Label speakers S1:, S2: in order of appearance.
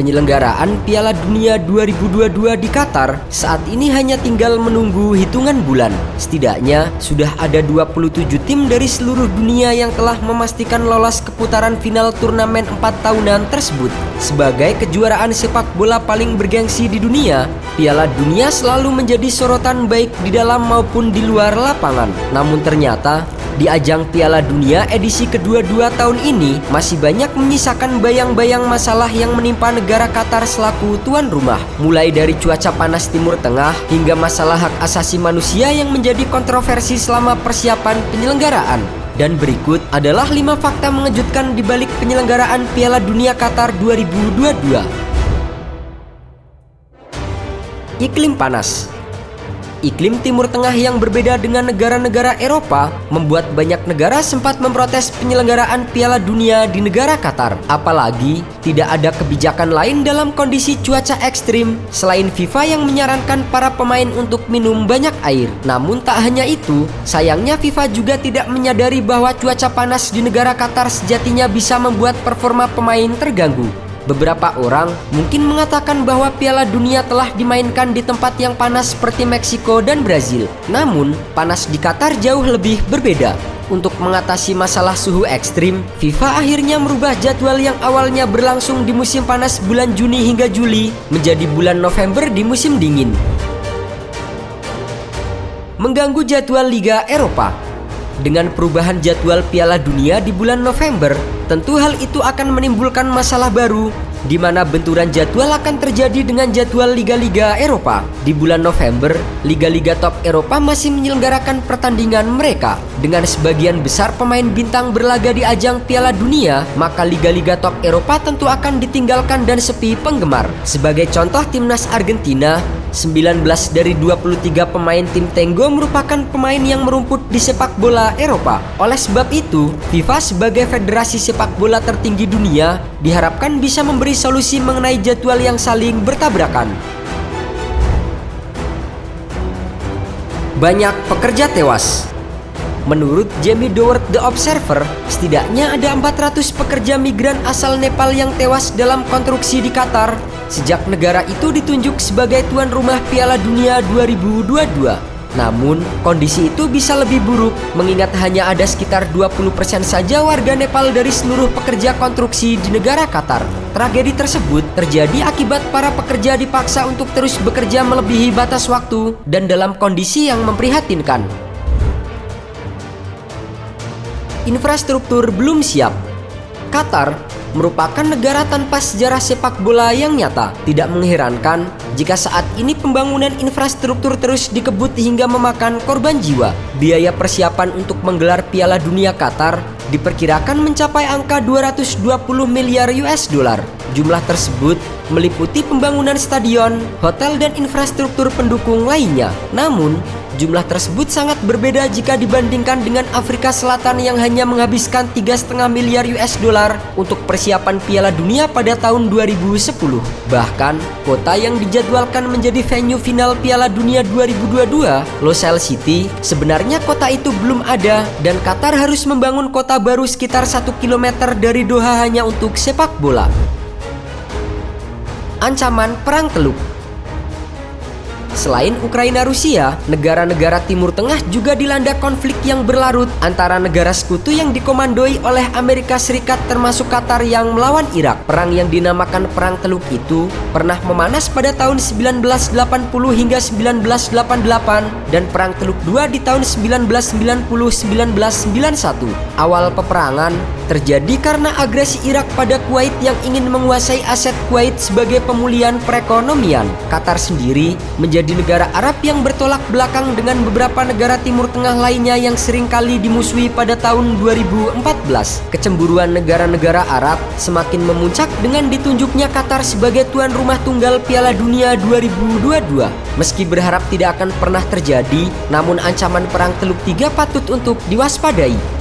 S1: Penyelenggaraan Piala Dunia 2022 di Qatar saat ini hanya tinggal menunggu hitungan bulan. Setidaknya sudah ada 27 tim dari seluruh dunia yang telah memastikan lolos ke putaran final turnamen 4 tahunan tersebut. Sebagai kejuaraan sepak bola paling bergengsi di dunia, Piala Dunia selalu menjadi sorotan baik di dalam maupun di luar lapangan. Namun ternyata di ajang Piala Dunia edisi kedua-dua tahun ini masih banyak menyisakan bayang-bayang masalah yang menimpa negara Qatar selaku tuan rumah. Mulai dari cuaca panas Timur Tengah hingga masalah hak asasi manusia yang menjadi kontroversi selama persiapan penyelenggaraan. Dan berikut adalah 5 fakta mengejutkan di balik penyelenggaraan Piala Dunia Qatar 2022. Iklim panas. Iklim Timur Tengah yang berbeda dengan negara-negara Eropa membuat banyak negara sempat memprotes penyelenggaraan Piala Dunia di negara Qatar. Apalagi tidak ada kebijakan lain dalam kondisi cuaca ekstrim selain FIFA yang menyarankan para pemain untuk minum banyak air. Namun tak hanya itu, sayangnya FIFA juga tidak menyadari bahwa cuaca panas di negara Qatar sejatinya bisa membuat performa pemain terganggu. Beberapa orang mungkin mengatakan bahwa Piala Dunia telah dimainkan di tempat yang panas seperti Meksiko dan Brazil. Namun, panas di Qatar jauh lebih berbeda. Untuk mengatasi masalah suhu ekstrim, FIFA akhirnya merubah jadwal yang awalnya berlangsung di musim panas bulan Juni hingga Juli menjadi bulan November di musim dingin. Mengganggu jadwal Liga Eropa. Dengan perubahan jadwal Piala Dunia di bulan November, tentu hal itu akan menimbulkan masalah baru, di mana benturan jadwal akan terjadi dengan jadwal liga-liga Eropa. Di bulan November, liga-liga top Eropa masih menyelenggarakan pertandingan mereka. Dengan sebagian besar pemain bintang berlaga di ajang Piala Dunia, maka liga-liga top Eropa tentu akan ditinggalkan dan sepi penggemar. Sebagai contoh, timnas Argentina, 19 dari 23 pemain tim Tenggo merupakan pemain yang merumput di sepak bola Eropa. Oleh sebab itu, FIFA sebagai federasi sepak bola tertinggi dunia diharapkan bisa memberi solusi mengenai jadwal yang saling bertabrakan. Banyak pekerja tewas. Menurut Jamie Doward The Observer, setidaknya ada 400 pekerja migran asal Nepal yang tewas dalam konstruksi di Qatar sejak negara itu ditunjuk sebagai tuan rumah Piala Dunia 2022. Namun, kondisi itu bisa lebih buruk mengingat hanya ada sekitar 20% saja warga Nepal dari seluruh pekerja konstruksi di negara Qatar. Tragedi tersebut terjadi akibat para pekerja dipaksa untuk terus bekerja melebihi batas waktu dan dalam kondisi yang memprihatinkan. Infrastruktur belum siap. Qatar merupakan negara tanpa sejarah sepak bola yang nyata. Tidak mengherankan jika saat ini pembangunan infrastruktur terus dikebut hingga memakan korban jiwa. Biaya persiapan untuk menggelar Piala Dunia Qatar diperkirakan mencapai angka 220 miliar US dollar. Jumlah tersebut meliputi pembangunan stadion, hotel dan infrastruktur pendukung lainnya. Namun, jumlah tersebut sangat berbeda jika dibandingkan dengan Afrika Selatan yang hanya menghabiskan 3,5 miliar US dollar untuk persiapan Piala Dunia pada tahun 2010. Bahkan, kota yang dijadwalkan menjadi venue final Piala Dunia 2022, Losail City, sebenarnya kota itu belum ada dan Qatar harus membangun kota baru sekitar 1 km dari Doha hanya untuk sepak bola. Ancaman perang teluk. Selain Ukraina-Rusia, negara-negara Timur Tengah juga dilanda konflik yang berlarut antara negara sekutu yang dikomandoi oleh Amerika Serikat termasuk Qatar yang melawan Irak. Perang yang dinamakan Perang Teluk itu pernah memanas pada tahun 1980 hingga 1988 dan Perang Teluk II di tahun 1990-1991. Awal peperangan terjadi karena agresi Irak pada Kuwait yang ingin menguasai aset Kuwait sebagai pemulihan perekonomian. Qatar sendiri menjadi negara Arab yang bertolak belakang dengan beberapa negara Timur Tengah lainnya yang seringkali dimusuhi pada tahun 2014. Kecemburuan negara-negara Arab semakin memuncak dengan ditunjuknya Qatar sebagai tuan rumah tunggal Piala Dunia 2022. Meski berharap tidak akan pernah terjadi, namun ancaman Perang Teluk III patut untuk diwaspadai.